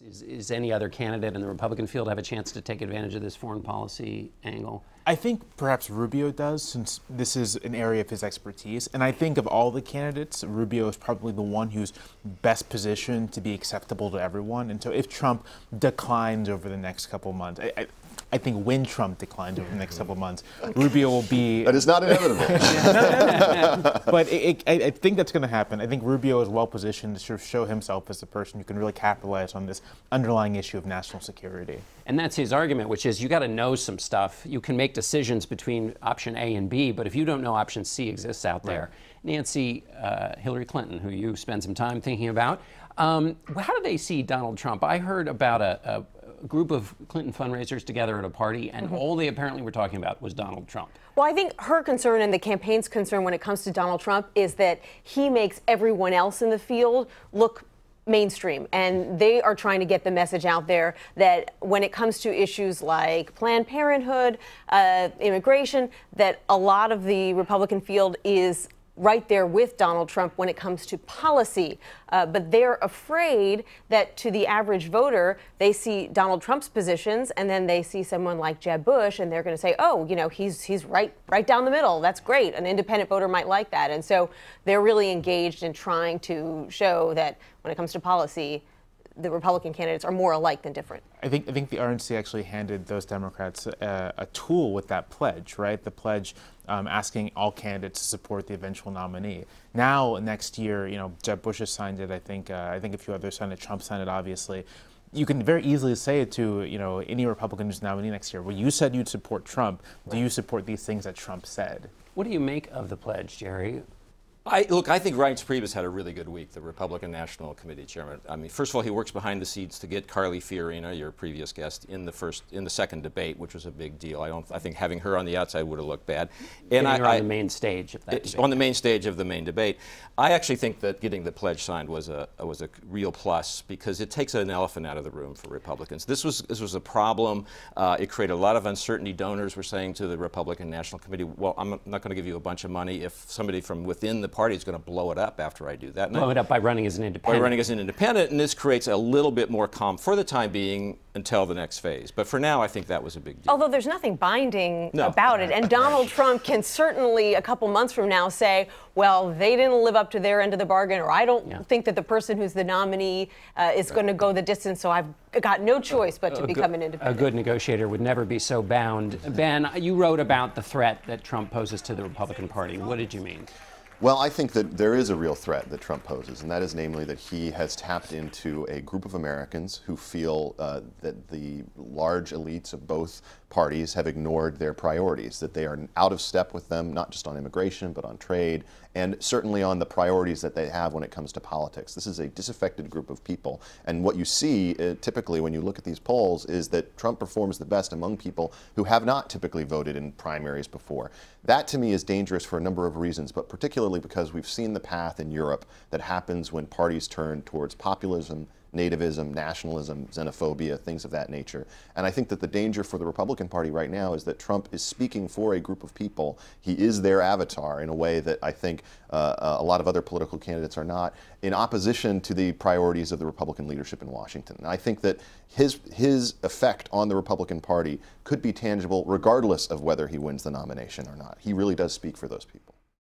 Is any other candidate in the Republican field have a chance to take advantage of this foreign policy angle? I think perhaps Rubio does, since this is an area of his expertise. And I think of all the candidates, Rubio is probably the one who's best positioned to be acceptable to everyone. And so if Trump declines over the next couple of months, I think when Trump declines over the next couple of months, Rubio will be... That is not inevitable. But I think that's going to happen. I think Rubio is well positioned to sort of show himself as the person who can really capitalize on this underlying issue of national security. And that's his argument, which is you got to know some stuff. You can make decisions between option A and B, but if you don't know option C exists out there. Nancy, Hillary Clinton, who you spend some time thinking about, how do they see Donald Trump? I heard about a group of Clinton fundraisers together at a party, and all they apparently were talking about was Donald Trump. Well, I think her concern and the campaign's concern when it comes to Donald Trump is that he makes everyone else in the field look mainstream, and they are trying to get the message out there that when it comes to issues like Planned Parenthood, immigration, that a lot of the Republican field is right there with Donald Trump when it comes to policy. But they're afraid that to the average voter, they see Donald Trump's positions and then they see someone like Jeb Bush and they're going to say, oh, you know, he's right down the middle. That's great. An independent voter might like that. And so they're really engaged in trying to show that when it comes to policy, the Republican candidates are more alike than different. I think the RNC actually handed those Democrats a tool with that pledge, right? The pledge asking all candidates to support the eventual nominee. Now, next year, you know, Jeb Bush has signed it. I think a few others signed it. Trump signed it, obviously. You can very easily say it to, you know, any Republican who's nominee next year. Well, you said you'd support Trump. Do you support these things that Trump said? What do you make of the pledge, Jerry? Look, I think Reince Priebus had a really good week, the Republican National Committee chairman. I mean, first of all, he works behind the scenes to get Carly Fiorina, your previous guest, in the second debate, which was a big deal. I think having her on the outside would have looked bad. And on the main stage of that debate. On the main stage of the main debate. I actually think that getting the pledge signed was a real plus because it takes an elephant out of the room for Republicans. This was a problem. It created a lot of uncertainty. Donors were saying to the Republican National Committee, well, I'm not going to give you a bunch of money if somebody from within the party is going to blow it up after I do that. Blow it up by running as an independent. By running as an independent, and this creates a little bit more calm for the time being until the next phase. But for now, I think that was a big deal. Although there's nothing binding about it. And Donald Trump can certainly, a couple months from now, say, well, they didn't live up to their end of the bargain, or I don't think that the person who's the nominee is going to go the distance, so I've got no choice but to become an independent. A good negotiator would never be so bound. Ben, you wrote about the threat that Trump poses to the Republican Party. What did you mean? Well, I think that there is a real threat that Trump poses, and that is namely that he has tapped into a group of Americans who feel that the large elites of both parties have ignored their priorities, that they are out of step with them, not just on immigration, but on trade, and certainly on the priorities that they have when it comes to politics. This is a disaffected group of people, and what you see typically when you look at these polls is that Trump performs the best among people who have not typically voted in primaries before. That to me is dangerous for a number of reasons, but particularly because we've seen the path in Europe that happens when parties turn towards populism, nativism, nationalism, xenophobia, things of that nature. And I think that the danger for the Republican Party right now is that Trump is speaking for a group of people. He is their avatar in a way that I think a lot of other political candidates are not, in opposition to the priorities of the Republican leadership in Washington. And I think that his effect on the Republican Party could be tangible regardless of whether he wins the nomination or not. He really does speak for those people.